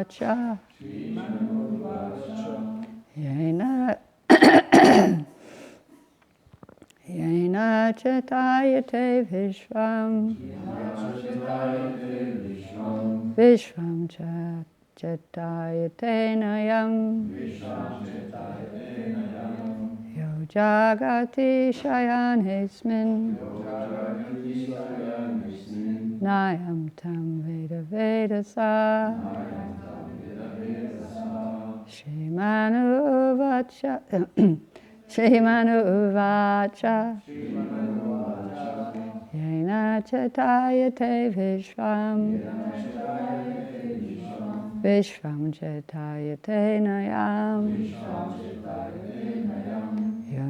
Uvacha Yena Yena Chatayate Vishvam Vishvam Chatayate Nayam Yo Jagati Shayanismin Nayam Tam Veda Vedasa Shrimanu Vacha Shrimanu Vacha Yena Chatayate Vishvam Vishvam Chatayate Nayam Yo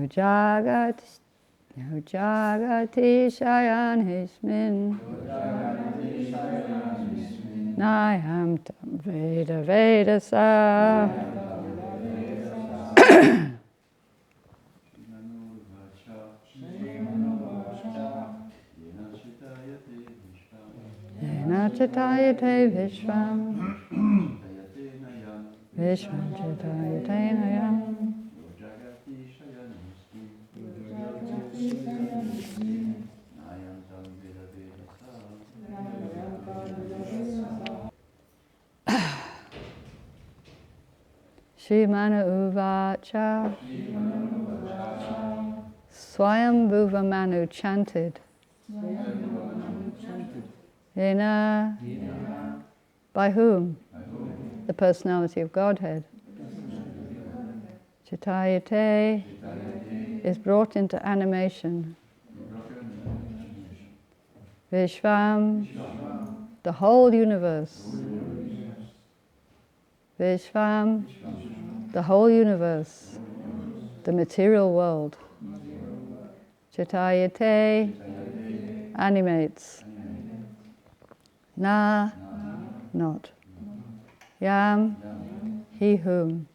Jagati Shayanismin Nayam Tam Veda Vedasa Yena Chatayate Vishvam Vishvam Chatayate Nayam Shrimana Uvacha Swayambhuva Manu chanted Yena by whom? The personality of Godhead. Chatayate is brought into animation. Vishvam, the whole universe. Vishvam, the whole universe, the material world. Chatayate animates. Na, not. Yam, he whom.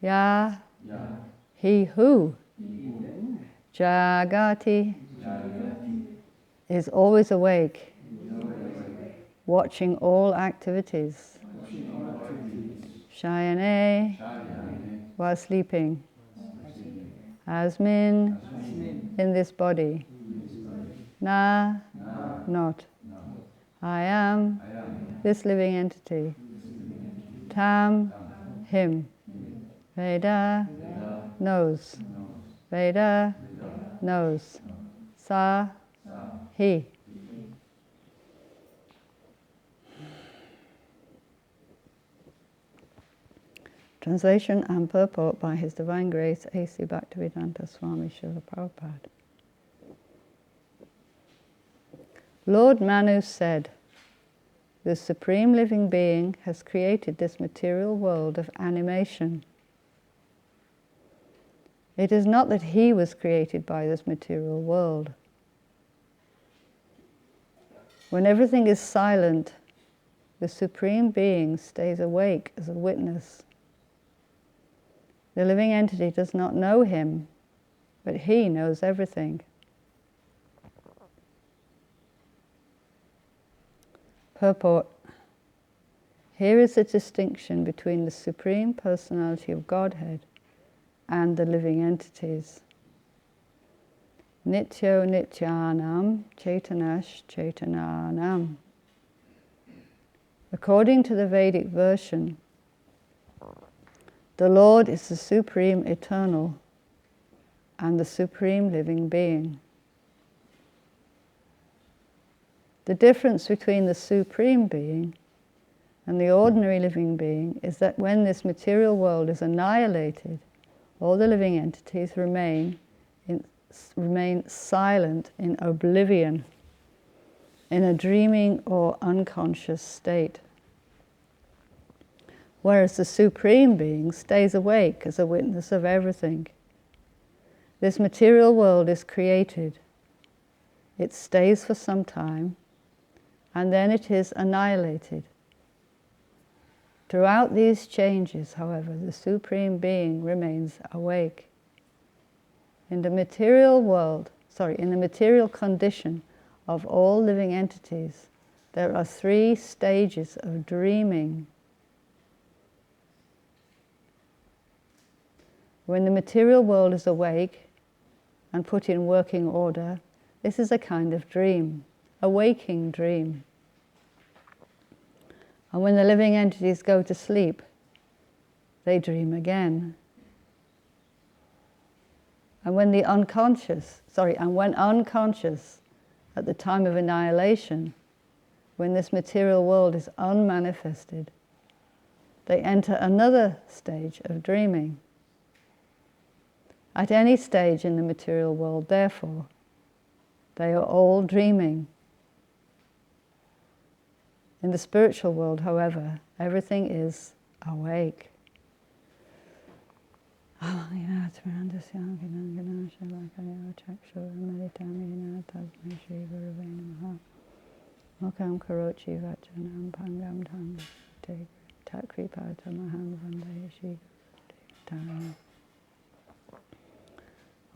Ya, he who. Jagati is always awake, watching all activities. Shayane, while sleeping. Asmin, in this body. Na, not. I am, this living entity. Tam, him. Veda, knows. Veda, knows. Sa, he. Translation and purport by His Divine Grace A.C. Bhaktivedanta Swami Srila Prabhupada. Lord Manu said, the Supreme Living Being has created this material world of animation. It is not that he was created by this material world. When everything is silent, the Supreme Being stays awake as a witness. The living entity does not know him, but he knows everything. Purport. Here is the distinction between the Supreme Personality of Godhead and the living entities. Nityo Nityanam Chaitanash Chaitananam. According to the Vedic version, the Lord is the Supreme Eternal and the Supreme Living Being. The difference between the Supreme Being and the ordinary living being is that when this material world is annihilated, all the living entities remain silent in oblivion, in a dreaming or unconscious state. Whereas the Supreme Being stays awake as a witness of everything. This material world is created. It stays for some time, and then it is annihilated. Throughout these changes, however, the Supreme Being remains awake. In the material condition of all living entities, there are 3 stages of dreaming. When the material world is awake and put in working order, this is a kind of dream, a waking dream. And when the living entities go to sleep, they dream again. And when unconscious at the time of annihilation, when this material world is unmanifested, they enter another stage of dreaming. At any stage in the material world, therefore, they are all dreaming. In the spiritual world, however, everything is awake. Mokam karochi vachanam pangam tam te takripata maham vande shi tam.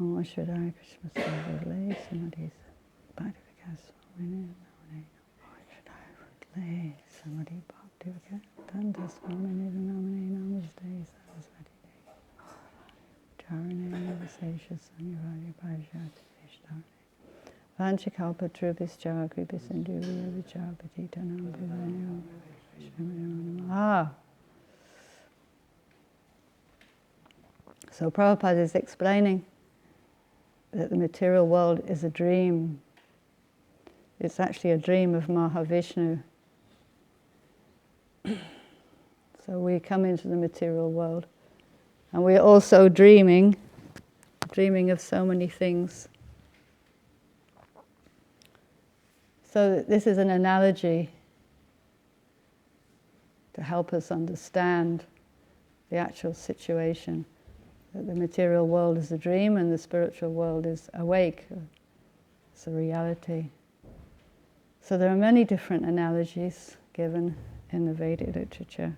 Om Shaddai Krishna Savale Samadhi Bhaktivikas Swamini Namane Om Shaddai Vale Samadhi Bhaktivikas Tanta Swamini Namane Namaste Saraswati Charane Vasesha Sanyavadi Bhajati Vishtane Vanchakalpa Trubhischa Kripisindhuya Vichapatitanam Bhuvanyo Vishwamanam. So Prabhupada is explaining that the material world is a dream. It's actually a dream of Mahavishnu. So we come into the material world and we're also dreaming of so many things. So this is an analogy to help us understand the actual situation. That the material world is a dream and the spiritual world is awake. It's a reality. So there are many different analogies given in the Vedic literature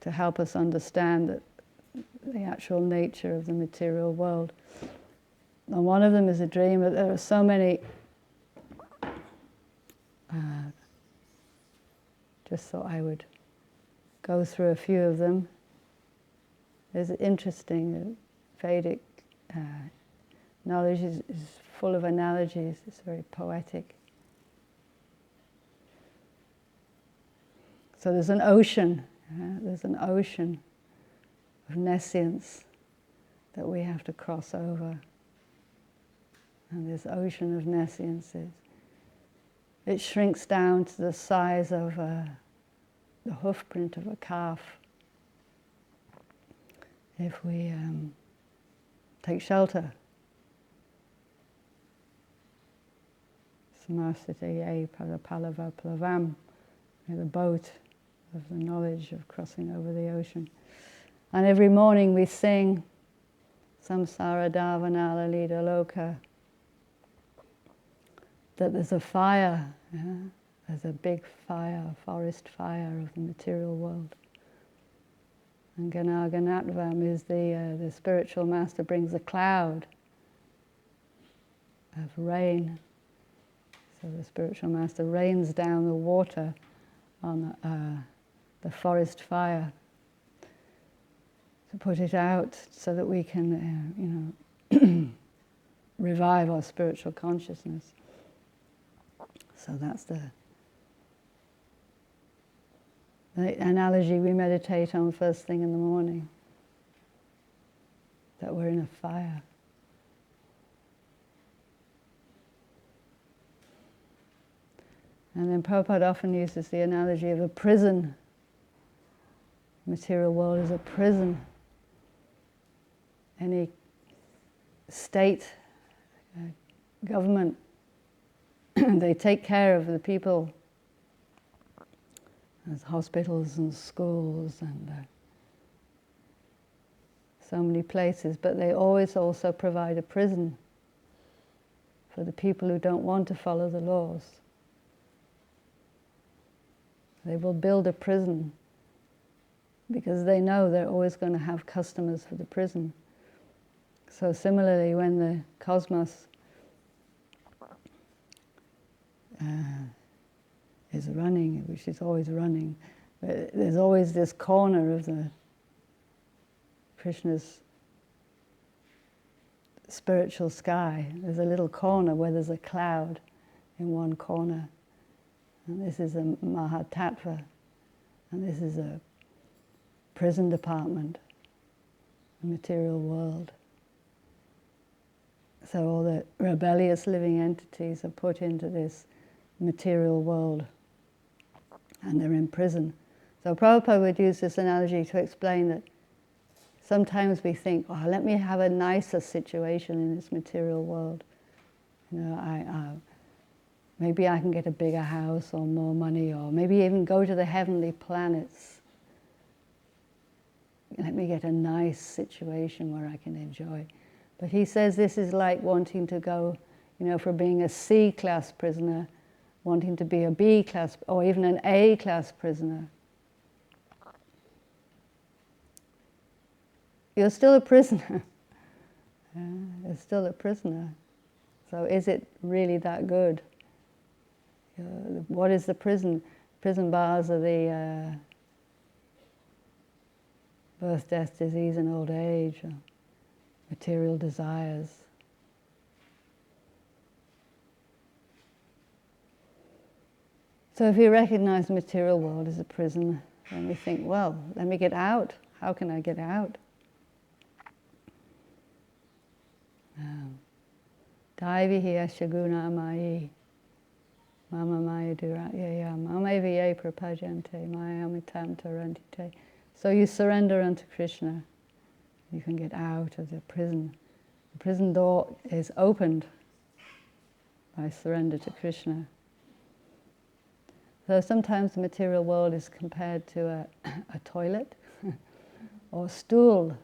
to help us understand that the actual nature of the material world. And one of them is a dream, but there are so many. Just thought I would go through a few of them. It's interesting. Vedic knowledge is full of analogies. It's very poetic. So there's an ocean. There's an ocean of nescience that we have to cross over. And this ocean of nescience it shrinks down to the size of the hoof print of a calf. If we take shelter. Samasthite palava plavam, the boat of the knowledge of crossing over the ocean. And every morning we sing Samsara Davanala Lida Loka, that there's a fire, there's a big fire, a forest fire of the material world. And Ganaganatvam is the spiritual master brings a cloud of rain. So the spiritual master rains down the water on the forest fire to put it out so that we can, revive our spiritual consciousness. So that's the analogy we meditate on first thing in the morning, that we're in a fire. And then Prabhupada often uses the analogy of a prison. The material world is a prison. Any state, government, they take care of the people. There's hospitals and schools and so many places, but they always also provide a prison for the people who don't want to follow the laws. They will build a prison because they know they're always going to have customers for the prison. So similarly, when the cosmos is running, which is always running. But there's always this corner of the Krishna's spiritual sky. There's a little corner where there's a cloud in one corner. And this is a Mahatattva. And this is a prison department, a material world. So all the rebellious living entities are put into this material world and they're in prison. So Prabhupada would use this analogy to explain that sometimes we think, oh, let me have a nicer situation in this material world. You know, maybe I can get a bigger house or more money, or maybe even go to the heavenly planets. Let me get a nice situation where I can enjoy. But he says this is like wanting to go, you know, from being a C-class prisoner, wanting to be a B-class or even an A-class prisoner. You're still a prisoner. You're still a prisoner. So is it really that good? What is the prison? Prison bars are the birth, death, disease, and old age, or material desires. So if we recognize the material world as a prison, then we think, well, let me get out. How can I get out? Daivihi ashaguna amayi, mama maya duratyaya, mama viye prapajante, maya amitam tarantite. So you surrender unto Krishna. You can get out of the prison. The prison door is opened by surrender to Krishna. So sometimes the material world is compared to a toilet or a stool.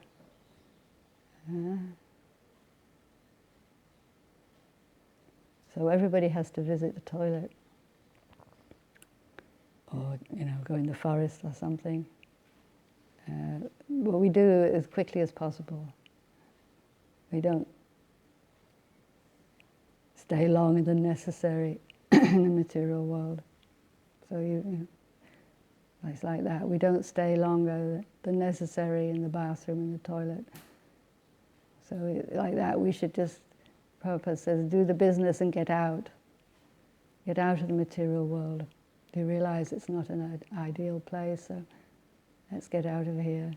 So everybody has to visit the toilet, or go in the forest or something. What we do as quickly as possible. We don't stay longer than necessary in the material world. So it's like that. We don't stay longer than necessary in the bathroom, in the toilet. So like that, we should just, Prabhupada says, do the business and get out. Get out of the material world. You realize it's not an ideal place, so let's get out of here.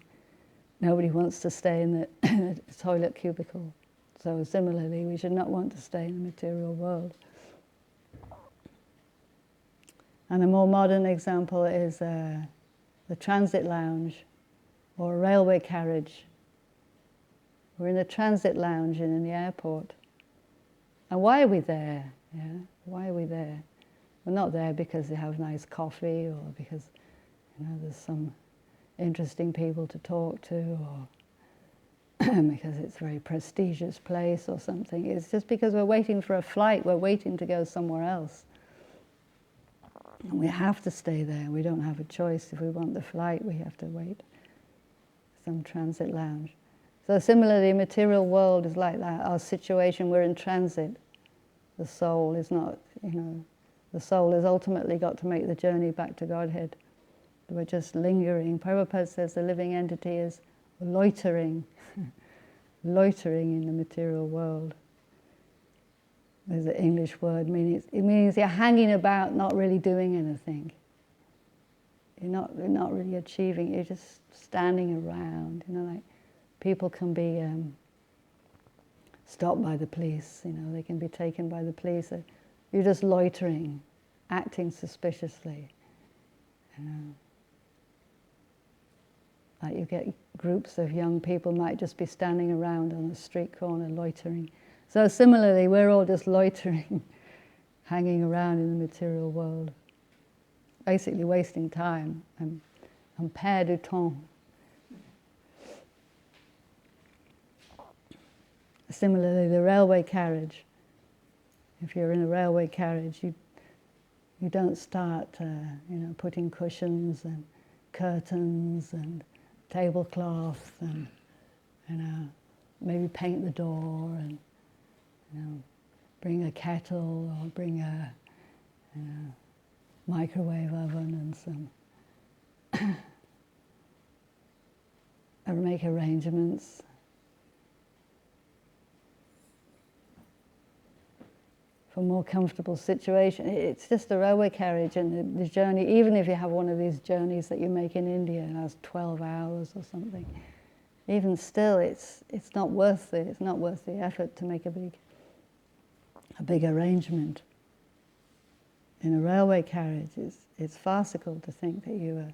Nobody wants to stay in the toilet cubicle. So similarly, we should not want to stay in the material world. And a more modern example is the transit lounge or a railway carriage. We're in a transit lounge in the airport. And why are we there? Yeah? Why are we there? We're not there because they have nice coffee or because there's some interesting people to talk to, or because it's a very prestigious place or something. It's just because we're waiting for a flight, we're waiting to go somewhere else. And we have to stay there. We don't have a choice. If we want the flight, we have to wait. Some transit lounge. So similarly, the material world is like that. Our situation, we're in transit. The soul is not, the soul has ultimately got to make the journey back to Godhead. We're just lingering. Prabhupada says the living entity is loitering, loitering in the material world. There's an English word, it means you're hanging about, not really doing anything. You're not really achieving, you're just standing around. Like people can be stopped by the police, they can be taken by the police. You're just loitering, acting suspiciously. Like you get groups of young people might just be standing around on the street corner loitering. So similarly, we're all just loitering, hanging around in the material world, basically wasting time and perdre du temps. Similarly, the railway carriage. If you're in a railway carriage, you don't start, putting cushions and curtains and tablecloth and maybe paint the door and bring a kettle or bring a microwave oven and some make arrangements. For a more comfortable situation. It's just a railway carriage, and the journey, even if you have one of these journeys that you make in India and has 12 hours or something, even still it's not worth it. It's not worth the effort to make a big arrangement. In a railway carriage, it's farcical to think that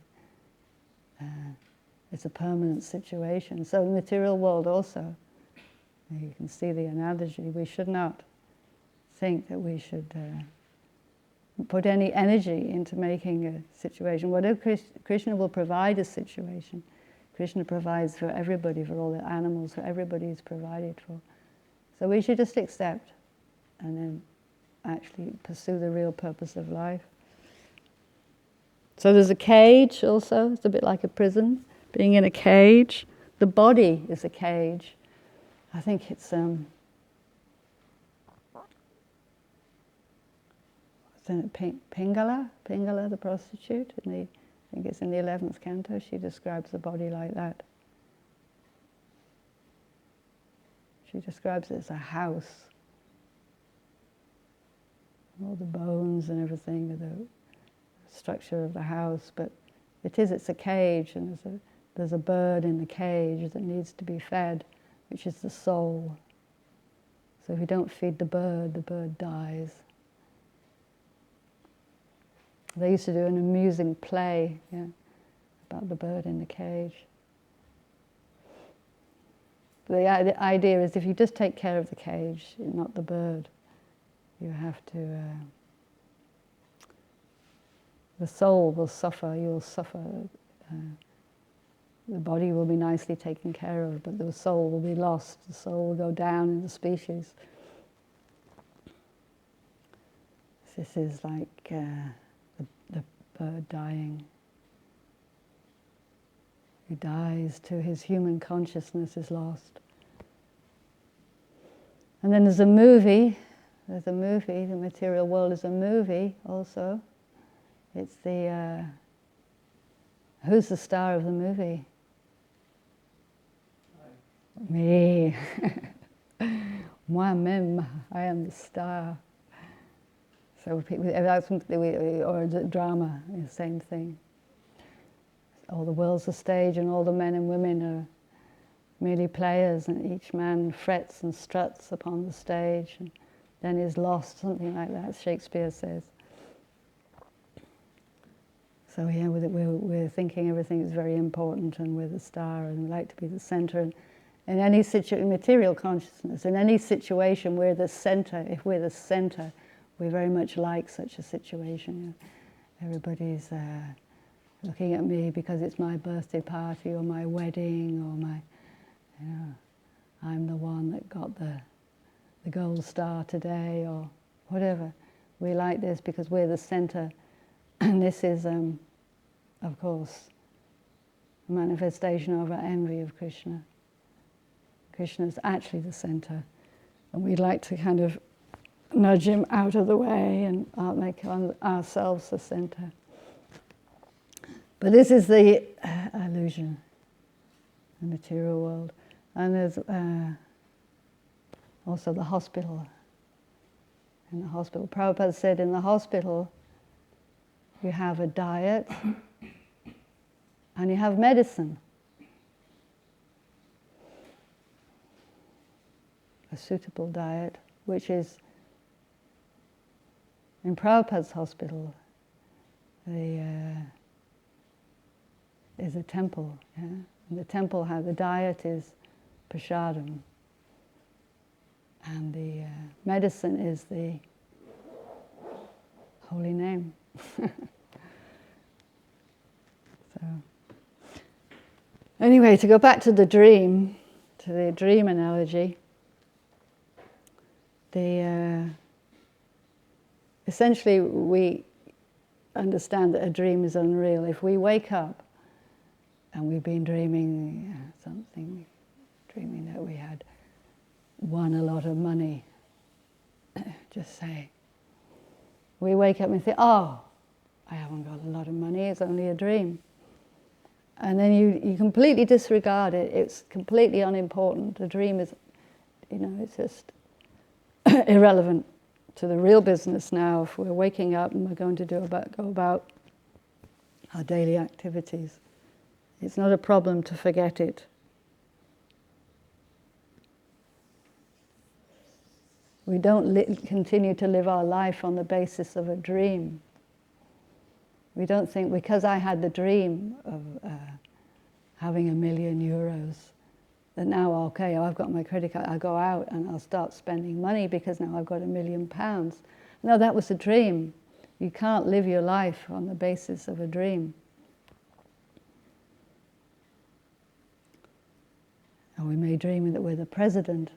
it's a permanent situation. So in the material world also, you can see the analogy. We should not think that we should put any energy into making a situation. Whatever Krishna will provide a situation. Krishna provides for everybody, for all the animals, for everybody is provided for. So we should just accept and then actually pursue the real purpose of life. So there's a cage also. It's a bit like a prison, being in a cage. The body is a cage. I think it's Pingala, the prostitute. I think it's in the 11th canto. She describes the body like that. She describes it as a house. All the bones and everything, the structure of the house, but it's a cage, and there's a bird in the cage that needs to be fed, which is the soul. So if you don't feed the bird dies. They used to do an amusing play, about the bird in the cage. The idea is if you just take care of the cage, not the bird, you have to, the soul will suffer, you'll suffer. The body will be nicely taken care of, but the soul will be lost. The soul will go down in the species. This is like the bird dying. He dies to his human consciousness is lost. And then there's a movie. There's a movie. The material world is a movie also. It's the who's the star of the movie? Me. Moi-même, I am the star. So or the drama, the same thing. All the world's a stage, and all the men and women are merely players, and each man frets and struts upon the stage, and then is lost, something like that, Shakespeare says. So we're thinking everything is very important, and we're the star, and we like to be the center. And in any material consciousness, in any situation, we're the center. If we're the center, we very much like such a situation. Everybody's looking at me because it's my birthday party or my wedding or my, I'm the one that got the gold star today or whatever. We like this because we're the center. And this is, of course, a manifestation of our envy of Krishna. Krishna is actually the center. And we'd like to kind of nudge him out of the way and make ourselves the center. But this is the illusion, the material world. And there's also the hospital. In the hospital, Prabhupada said in the hospital, you have a diet and you have medicine. A suitable diet, which is in Prabhupada's hospital, is a temple. Yeah? And the temple, the diet is prasadam, and the medicine is the holy name. So, anyway, to go back to the dream analogy, essentially we understand that a dream is unreal. If we wake up and we've been dreaming something, dreaming that we had won a lot of money, just say, We wake up and think, oh, I haven't got a lot of money, it's only a dream. And then you completely disregard it, it's completely unimportant. The dream is, it's just irrelevant to the real business now. If we're waking up and we're going to go about our daily activities, it's not a problem to forget it. We don't continue to live our life on the basis of a dream. We don't think, because I had the dream of having €1 million, that now, okay, I've got my credit card, I'll go out and I'll start spending money because now I've got £1 million. No, that was a dream. You can't live your life on the basis of a dream. And we may dream that we're the president.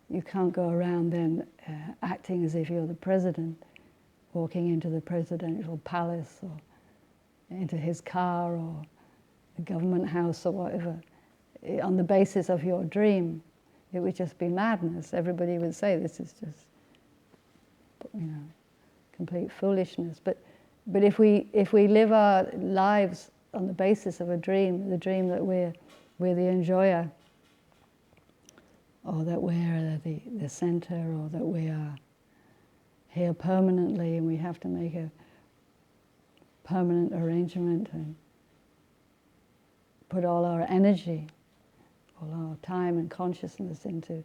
You can't go around then acting as if you're the president, walking into the presidential palace or into his car or the government house or whatever, on the basis of your dream. It would just be madness. Everybody would say this is just, complete foolishness. But if we live our lives on the basis of a dream, the dream that we're the enjoyer, or that we're the center, or that we are here permanently and we have to make a permanent arrangement and put all our energy, all our time and consciousness into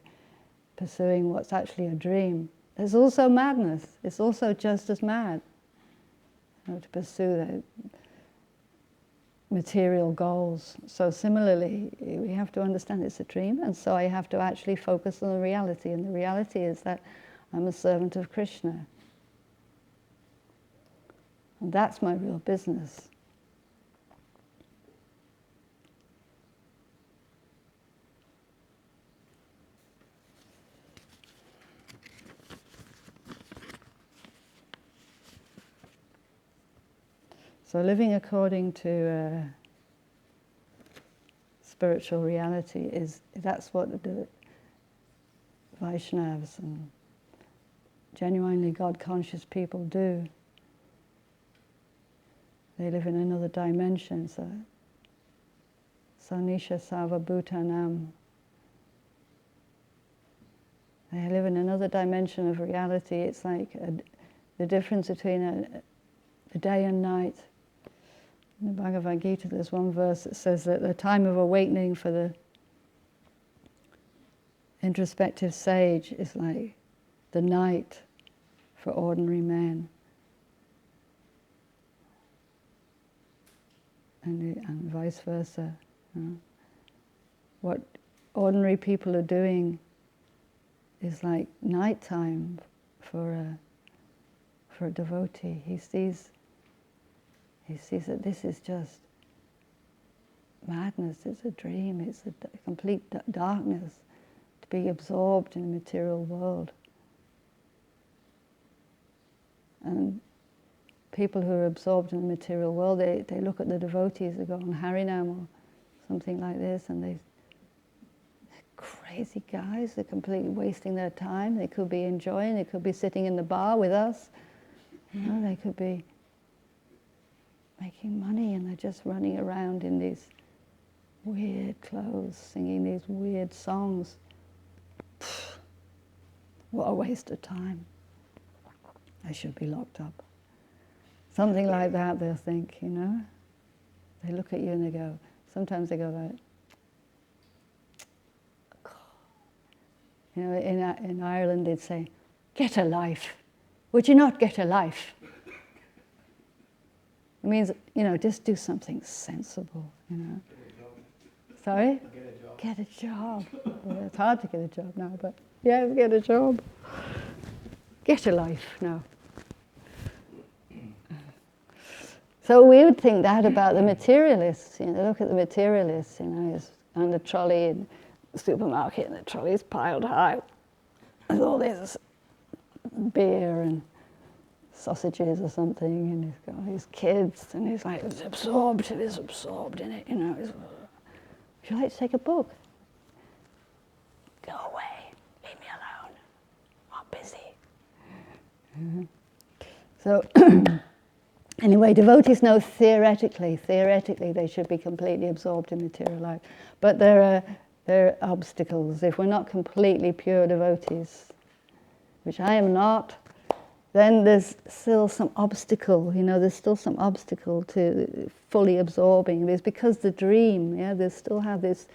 pursuing what's actually a dream. There's also madness. It's also just as mad to pursue the material goals. So similarly, we have to understand it's a dream, and so I have to actually focus on the reality, and the reality is that I'm a servant of Krishna. And that's my real business. So living according to spiritual reality that's what the Vaishnavas and genuinely God-conscious people do. They live in another dimension. So Sanisha Sarva Bhutanam. They live in another dimension of reality. It's like the difference between the day and night. In the Bhagavad Gita, there's one verse that says that the time of awakening for the introspective sage is like the night for ordinary men. And vice versa. What ordinary people are doing is like nighttime for a devotee. He sees that this is just madness, it's a dream, it's a complete darkness to be absorbed in the material world. And people who are absorbed in the material world, they look at the devotees that go on Harinam or something like this, and they're crazy guys, they're completely wasting their time. They could be enjoying, they could be sitting in the bar with us, they could be making money, and they're just running around in these weird clothes, singing these weird songs. What a waste of time. They should be locked up. Something like that they'll think, They look at you and they go, sometimes they go like, in Ireland they'd say, get a life. Would you not get a life? It means, just do something sensible, Sorry? Get a job. Well, it's hard to get a job now, but yeah, get a job. Get a life now. So we would think that about the materialists. Look at the materialists, he's on the trolley in the supermarket, and the trolley's piled high with all this beer and sausages or something, and he's got his kids, and he's like absorbed in it, Would you like to take a book? Go away. So anyway, devotees know theoretically they should be completely absorbed in material life. But there are obstacles. If we're not completely pure devotees, which I am not, then there's still some obstacle, there's still some obstacle to fully absorbing. It's because the dream, they still have these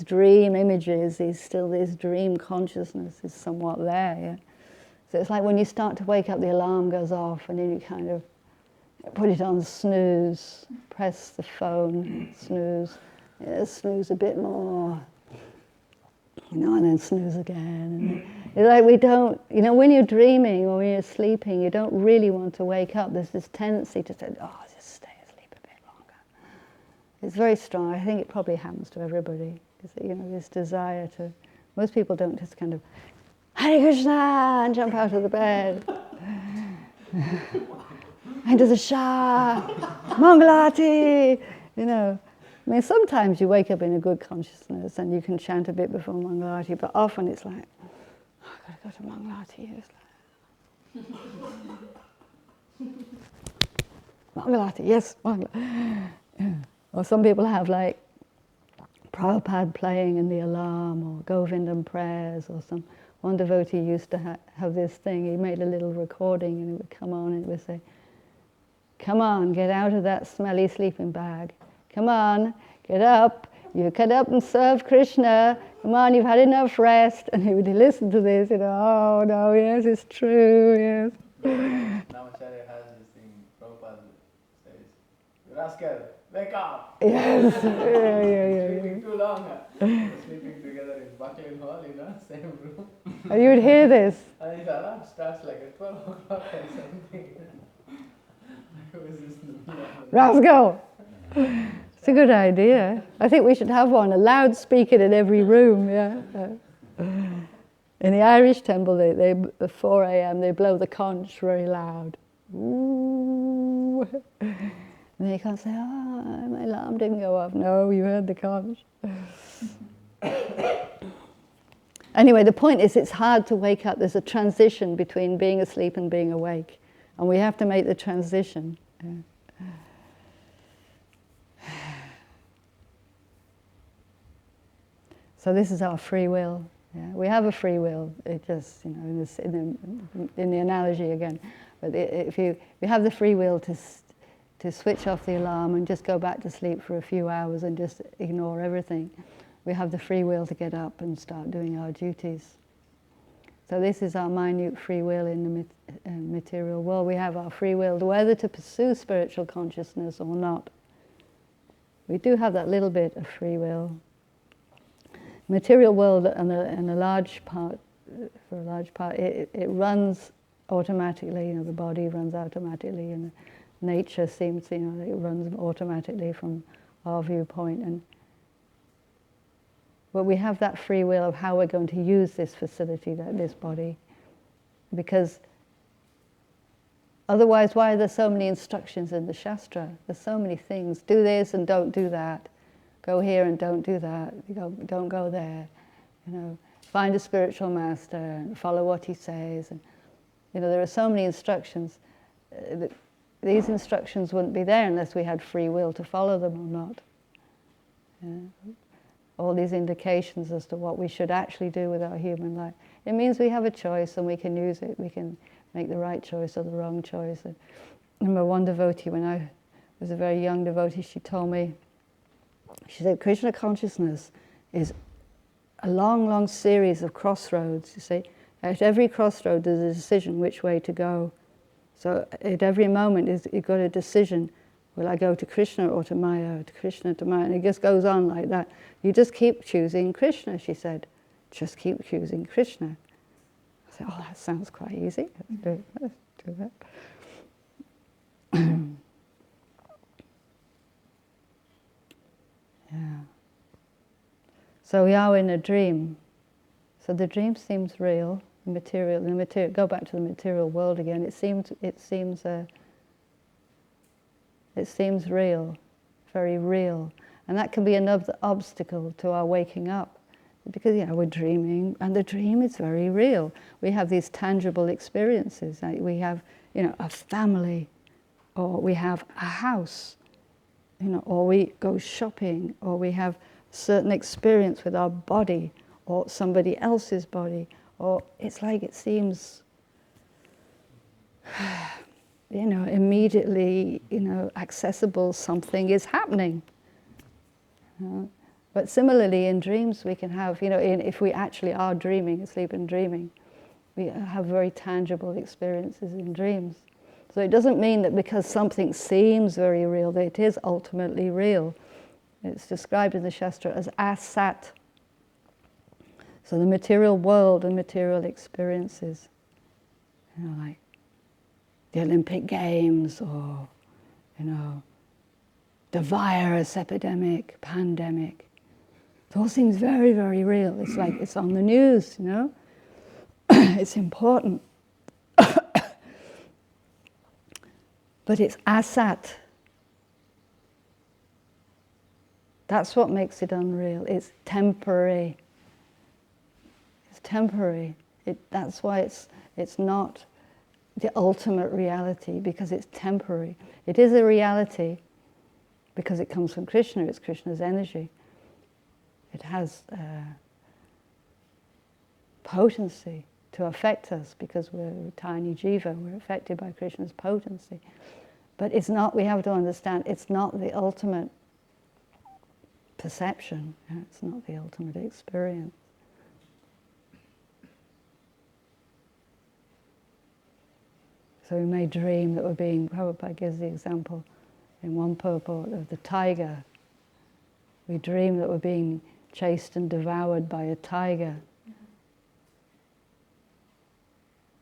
dream images, this dream consciousness is somewhat there, So it's like when you start to wake up, the alarm goes off, and then you kind of put it on snooze, press the phone, snooze, snooze a bit more, and then snooze again. And it's like we don't, when you're dreaming or when you're sleeping, you don't really want to wake up. There's this tendency to say, oh, just stay asleep a bit longer. It's very strong. I think it probably happens to everybody. This desire to, most people don't just kind of, Hare Krishna, and jump out of the bed. Into the shower, Mangalati, I mean, sometimes you wake up in a good consciousness and you can chant a bit before Mangalati, but often it's like, oh, I've got to go to Mangalati. It's like, Mangalati, yes, Mangalati. Yeah. Or some people have like Prabhupada playing in the alarm, or Govindam prayers, or one devotee used to have this thing. He made a little recording and it would come on and it would say, come on, get out of that smelly sleeping bag. Come on, get up. You get up and serve Krishna. Come on, you've had enough rest. And he would listen to this, oh no, yes, it's true, yes. Now Acharya has this thing, Prabhupada says, rascal, wake up! Yes, Sleeping too long. Sleeping together in Buckland Hall, same room. And you would hear this. And his alarm starts like at 12 o'clock or something. Rascal! It's a good idea. I think we should have one, a loudspeaker in every room, In the Irish temple, they at 4 a.m. they blow the conch very loud. Ooh. And then you can't say, oh, my alarm didn't go off. No, you heard the conch. Anyway, the point is it's hard to wake up. There's a transition between being asleep and being awake. And we have to make the transition. So this is our free will. We have a free will. It just, in the analogy again. But if you have the free will to switch off the alarm and just go back to sleep for a few hours and just ignore everything, we have the free will to get up and start doing our duties. So this is our minute free will in the material world. We have our free will whether to pursue spiritual consciousness or not. We do have that little bit of free will. Material world, and a large part, it runs automatically. The body runs automatically, and nature seems, it runs automatically from our viewpoint. But we have that free will of how we're going to use this facility, this body, because otherwise, why are there so many instructions in the Shastra? There's so many things. Do this and don't do that. Go here and don't do that. Don't go there. Find a spiritual master and follow what he says. And there are so many instructions. These instructions wouldn't be there unless we had free will to follow them or not. All these indications as to what we should actually do with our human life. It means we have a choice and we can use it. We can make the right choice or the wrong choice. I remember one devotee, when I was a very young devotee, she told me, she said, Krishna consciousness is a long, long series of crossroads. You see, at every crossroad there's a decision which way to go. So at every moment you've got a decision. Will I go to Krishna or to Maya, to Krishna, to Maya? And it just goes on like that. You just keep choosing Krishna, she said. Just keep choosing Krishna. I said, oh, that sounds quite easy. Let's do that. Yeah. So we are in a dream. So the dream seems real. The material. Go back to the material world again. It seems real, very real, and that can be another obstacle to our waking up. because we're dreaming, and the dream is very real. We have these tangible experiences. Like we have, a family, or we have a house, or we go shopping, or we have certain experience with our body, or somebody else's body, or it's like it seems, immediately, accessible. Something is happening. But similarly, in dreams, we can have, if we actually are dreaming, asleep and dreaming, we have very tangible experiences in dreams. So it doesn't mean that because something seems very real, that it is ultimately real. It's described in the Shastra as asat. So the material world and material experiences, like the Olympic Games, or, the virus epidemic, pandemic. It all seems very, very real. It's like it's on the news, It's important. But it's asat. That's what makes it unreal. It's temporary. It's temporary. That's why it's not the ultimate reality, because it's temporary. It is a reality because it comes from Krishna. It's Krishna's energy. It has potency to affect us because we're a tiny jiva. We're affected by Krishna's potency. But it's not, we have to understand, it's not the ultimate perception. It's not the ultimate experience. So we may dream that we're being, Prabhupada gives the example in one purport of the tiger. We dream that we're being chased and devoured by a tiger.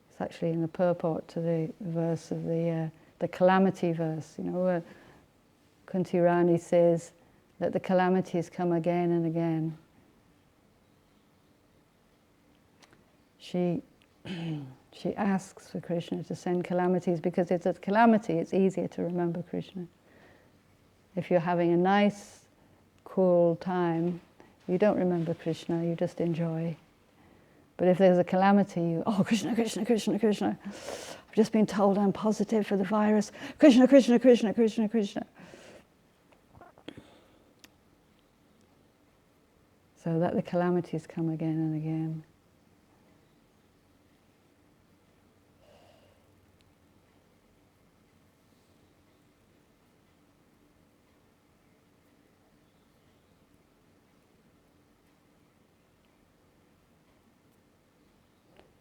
It's actually in the purport to the verse of the calamity verse, where Kunti Rani says that the calamities come again and again. She asks for Krishna to send calamities because it's a calamity, it's easier to remember Krishna. If you're having a nice, cool time, you don't remember Krishna, you just enjoy. But if there's a calamity, Krishna, Krishna, Krishna, Krishna. I've just been told I'm positive for the virus. Krishna, Krishna, Krishna, Krishna, Krishna. So that the calamities come again and again.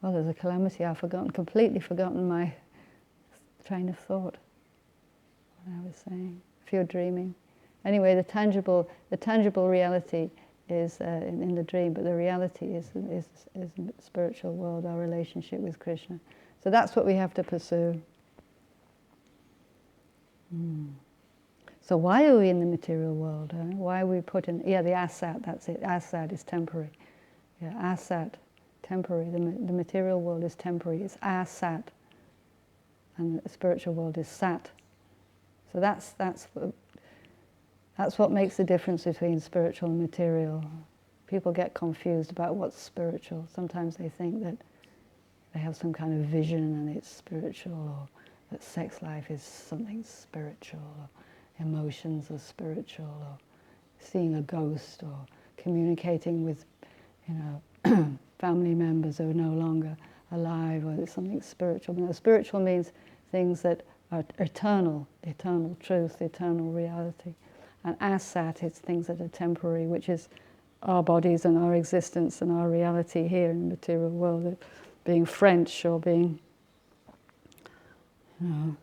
Well, there's a calamity. I've completely forgotten my train of thought. What I was saying. If you're dreaming, anyway, the tangible reality is in the dream, but the reality is the spiritual world, our relationship with Krishna. So that's what we have to pursue. So why are we in the material world? Why are we put in? The asat. That's it. Asat is temporary. Asat. Temporary. The material world is temporary. It's asat, and the spiritual world is sat. So that's what makes the difference between spiritual and material. People get confused about what's spiritual. Sometimes they think that they have some kind of vision and it's spiritual, or that sex life is something spiritual, or emotions are spiritual, or seeing a ghost, or communicating with, family members who are no longer alive, or it's something spiritual. Spiritual means things that are eternal truth, eternal reality. And asat is things that are temporary, which is our bodies and our existence and our reality here in the material world. Being French, or being,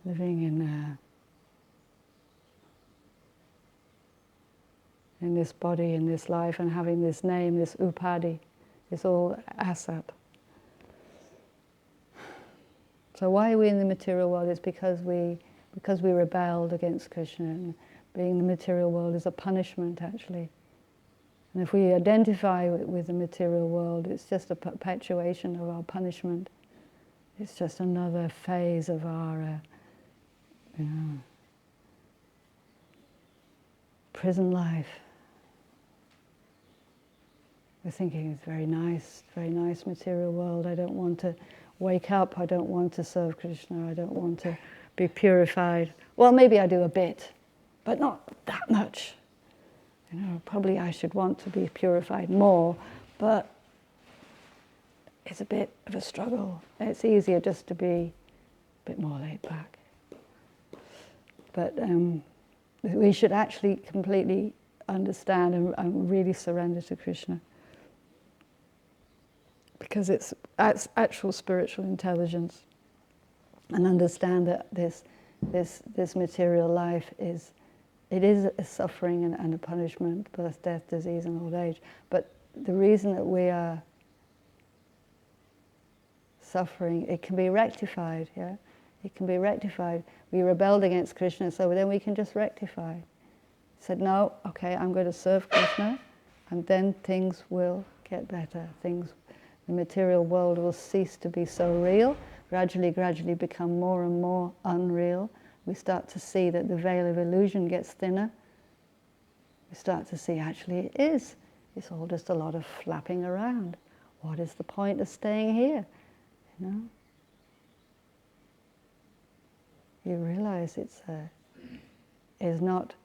living in this body, in this life, and having this name, this upadhi. It's all asat. So why are we in the material world? It's because we rebelled against Krishna. And being in the material world is a punishment, actually. And if we identify with the material world, it's just a perpetuation of our punishment. It's just another phase of our, prison life. We're thinking it's very nice material world. I don't want to wake up. I don't want to serve Krishna. I don't want to be purified. Well, maybe I do a bit, but not that much. Probably I should want to be purified more, but it's a bit of a struggle. It's easier just to be a bit more laid back. But we should actually completely understand and really surrender to Krishna, because it's actual spiritual intelligence, and understand that this material life is a suffering and a punishment, birth, death, disease, and old age. But the reason that we are suffering, it can be rectified, yeah? It can be rectified. We rebelled against Krishna, so then we can just rectify. Said, no, okay, I'm going to serve Krishna, and then things will get better. The material world will cease to be so real, gradually become more and more unreal. We start to see that the veil of illusion gets thinner. We start to see actually it's all just a lot of flapping around. What is the point of staying here? You realize it's not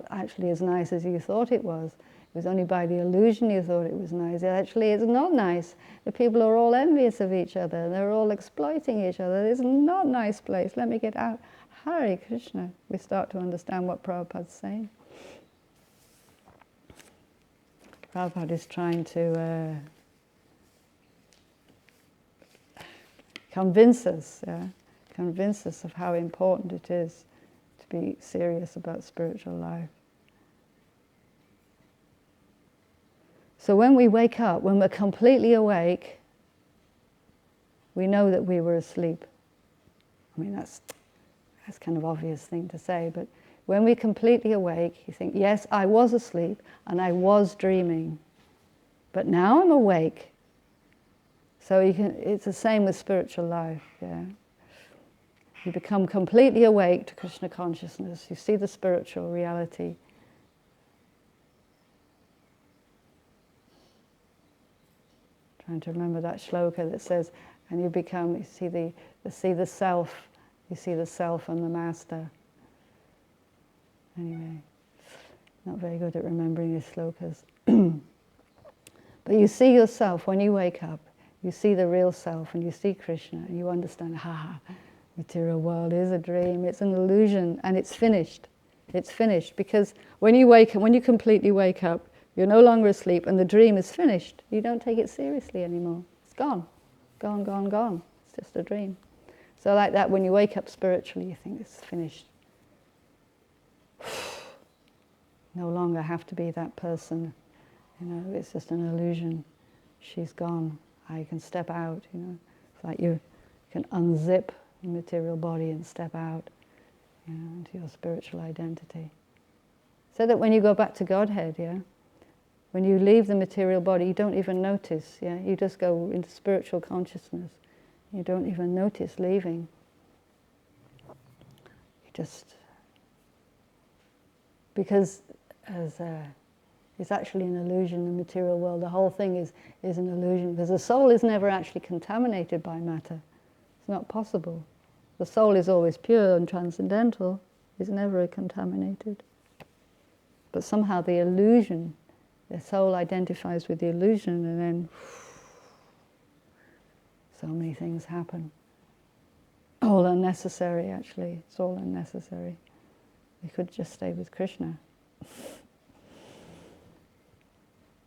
actually as nice as you thought it was. It was only by the illusion you thought it was nice. Actually, it's not nice. The people are all envious of each other. They're all exploiting each other. It's not a nice place. Let me get out. Hare Krishna. We start to understand what Prabhupada's saying. Prabhupada is trying to convince us of how important it is to be serious about spiritual life. So when we wake up, when we're completely awake, we know that we were asleep. I mean, that's kind of obvious thing to say, but when we're completely awake, you think, yes, I was asleep and I was dreaming, but now I'm awake. So it's the same with spiritual life, yeah. You become completely awake to Krishna consciousness. You see the spiritual reality. Trying to remember that shloka that says, and you see the self. You see the self and the master. Anyway, not very good at remembering these slokas. But you see yourself when you wake up. You see the real self, and you see Krishna, and you understand, material world is a dream, it's an illusion, and it's finished. It's finished, because when you completely wake up, you're no longer asleep, and the dream is finished. You don't take it seriously anymore. It's gone. Gone. It's just a dream. So like that, when you wake up spiritually, you think it's finished. No longer have to be that person. It's just an illusion. She's gone. I can step out, It's like you can unzip the material body and step out, into your spiritual identity. So that when you go back to Godhead, when you leave the material body, you don't even notice, You just go into spiritual consciousness. You don't even notice leaving. Because it's actually an illusion, the material world. The whole thing is an illusion, because the soul is never actually contaminated by matter. It's not possible. The soul is always pure and transcendental. It's never contaminated. But somehow the illusion, the soul identifies with the illusion, and then so many things happen. All unnecessary, actually. It's all unnecessary. We could just stay with Krishna.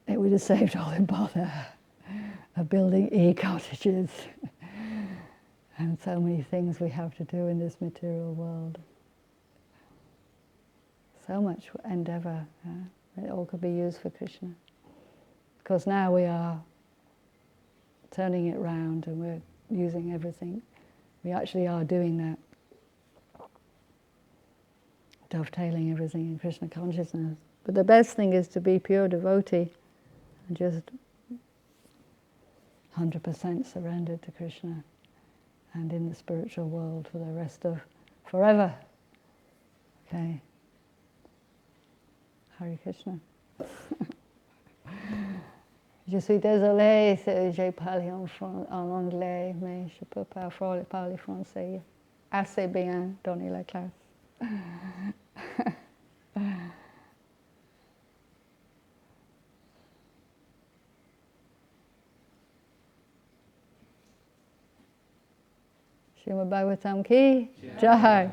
It would have saved all the bother of building e-cottages and so many things we have to do in this material world. So much endeavor. It all could be used for Krishna. Because now we are turning it round and we're using everything. We actually are doing that. Dovetailing everything in Krishna consciousness. But the best thing is to be pure devotee and just 100% surrendered to Krishna and in the spiritual world for the rest of forever. Okay. Hare Krishna. Je suis désolée, j'ai parlé en anglais, mais je ne peux pas parler français assez bien dans la classe. Srimad Bhagavatam ki Jai.